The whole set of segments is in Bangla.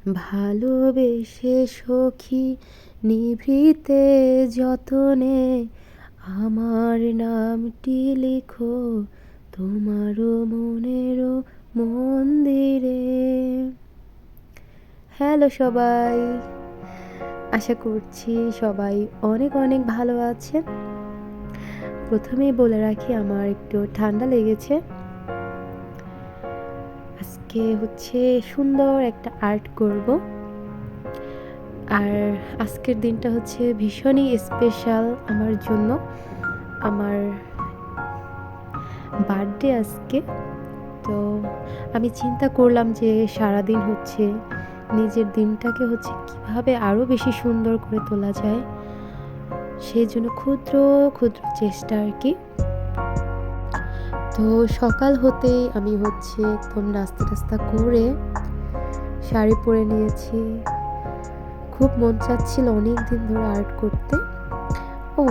ভালোবেসে সখী নিভৃতে যতনে আমার নামটি লিখো তোমারও মনেরও মন্দিরে। হ্যালো সবাই, আশা করছি সবাই অনেক অনেক ভালো আছেন। প্রথমেই বলে রাখি আমার একটু ঠান্ডা লেগেছে। আজকে হচ্ছে সুন্দর একটা আর্ট করব, আর আজকের দিনটা হচ্ছে ভীষণই স্পেশাল আমার জন্য। আমার বার্থডে আজকে। তো আমি চিন্তা করলাম যে সারাদিন হচ্ছে নিজের দিনটাকে হচ্ছে কিভাবে আরও বেশি সুন্দর করে তোলা যায়, সেই জন্য ক্ষুদ্র ক্ষুদ্র চেষ্টা আর কি। তো সকাল হতেই আমি হচ্ছে একদম নাস্তা টাস্তা করে শাড়ি পরে নিয়েছি। খুব মন চাচ্ছিল অনেক দিন ধরে আর্ট করতে। ও,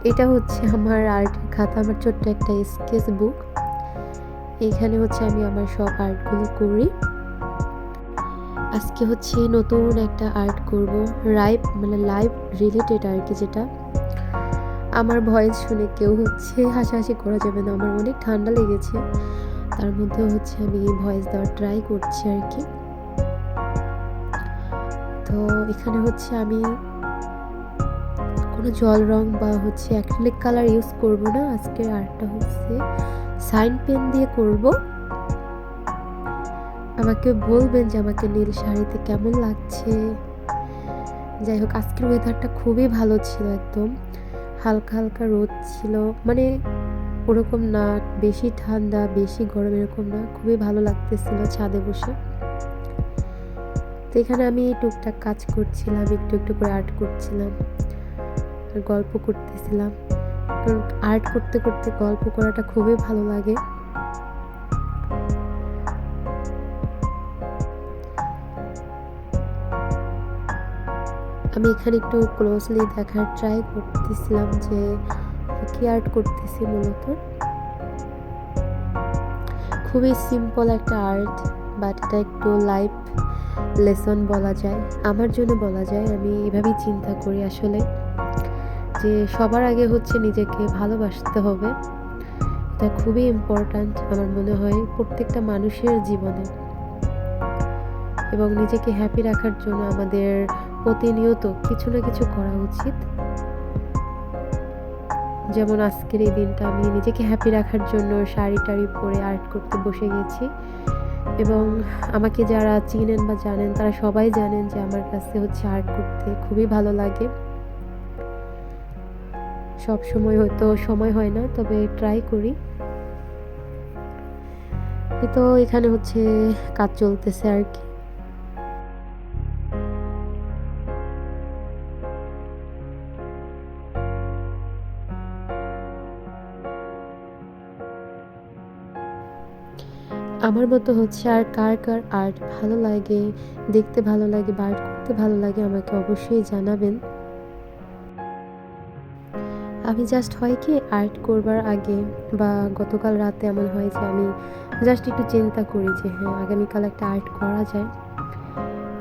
এটা হচ্ছে আমার আর্টের খাতা, আমার ছোট্ট একটা স্কেচ বুক। এইখানে হচ্ছে আমি আমার সব আর্টগুলো করি। আজকে হচ্ছে নতুন একটা আর্ট করব, লাইভ রিলেটেড আর কি। যেটা আমার ভয়েস শুনে কেউ হচ্ছে হাসাহাসি করা যাবে না, আমার অনেক ঠান্ডা লেগেছে, তার মধ্যে হচ্ছে আমি ভয়েস দেওয়ার ট্রাই করছি আর কি। তো এখানে হচ্ছে আমি কোনো জল রং বা হচ্ছে অ্যাক্রিলিক কালার ইউজ করব না। আজকের আর্টটা হচ্ছে সাইন পেন দিয়ে করব। আমাকে বলবেন যে আমাকে নীল শাড়িতে কেমন লাগছে। যাই হোক, আজকের ওয়েদারটা খুবই ভালো ছিল, একদম হালকা হালকা রোদ ছিল, মানে ওরকম না বেশি ঠান্ডা বেশি গরম এরকম না, খুবই ভালো লাগতেছিল ছাদে বসে। তো এখানে আমি টুকটাক কাজ করছিলাম, একটু একটু করে আর্ট করছিলাম, গল্প করতেছিলাম। আর্ট করতে করতে গল্প করাটা খুবই ভালো লাগে। আমি এখানে একটু ক্লোজলি দেখার ট্রাই করতেছিলাম যে কি আর্ট করতেছি। মূলত খুবই সিম্পল একটা আর্ট, বাট এটা একটু লাইফ লেসন বলা যায়, আমার জন্য বলা যায়। আমি এভাবেই চিন্তা করি আসলে, যে সবার আগে হচ্ছে নিজেকে ভালোবাসতে হবে। এটা খুবই ইম্পর্ট্যান্ট আমার মনে হয় প্রত্যেকটা মানুষের জীবনে। এবং নিজেকে হ্যাপি রাখার জন্য আমাদের প্রতিনিয়ত কিছু না কিছু করা উচিত। যেমন আজকের এই দিনটা আমি নিজেকে হ্যাপি রাখার জন্য শাড়ি টাড়ি পরে আর্ট করতে বসে গেছি। এবং আমাকে যারা চিনেন বা জানেন তারা সবাই জানেন যে আমার কাছে হচ্ছে আর্ট করতে খুবই ভালো লাগে। সব সময় হয়তো সময় হয় না, তবে ট্রাই করি। তো এখানে হচ্ছে কাজ চলতেছে আর কি। আমার মতো হচ্ছে আর কার কার আর্ট ভালো লাগে, দেখতে ভালো লাগে বা আর্ট করতে ভালো লাগে, আমাকে অবশ্যই জানাবেন। আমি জাস্ট হয় কি আর্ট করবার আগে বা গতকাল রাতে এমন হয় যে আমি জাস্ট একটু চিন্তা করি যে হ্যাঁ আগামীকাল একটা আর্ট করা যায়।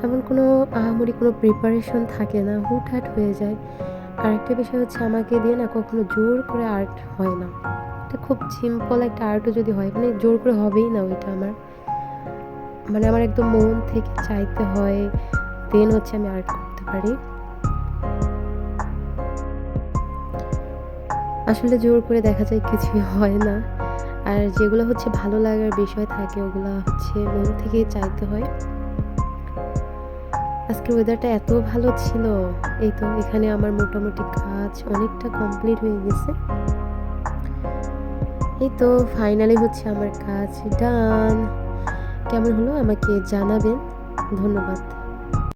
এমন কোনো আহামরি কোনো প্রিপারেশন থাকে না, হুটহাট হয়ে যায়। আর একটা বিষয় হচ্ছে আমাকে দিয়ে না কখনো জোর করে আর্ট হয় না। এটা খুব সিম্পল একটা আর্টও যদি হয়, মানে জোর করে হবেই না ওইটা আমার, মানে আমার একদম মন থেকে চাইতে হয়, দেন হচ্ছে আমি আর্ট করতে পারি। আসলে জোর করে দেখা যায় কিছুই হয় না। আর যেগুলো হচ্ছে ভালো লাগার বিষয় থাকে ওগুলো হচ্ছে মন থেকেই চাইতে হয়। আজকের ওয়েদারটা এত ভালো ছিল। এই তো এখানে আমার মোটামুটি কাজ অনেকটা কমপ্লিট হয়ে গেছে। এই তো ফাইনালি হচ্ছে আমার কাজ ডান। কেমন হলো আমাকে জানাবেন। ধন্যবাদ।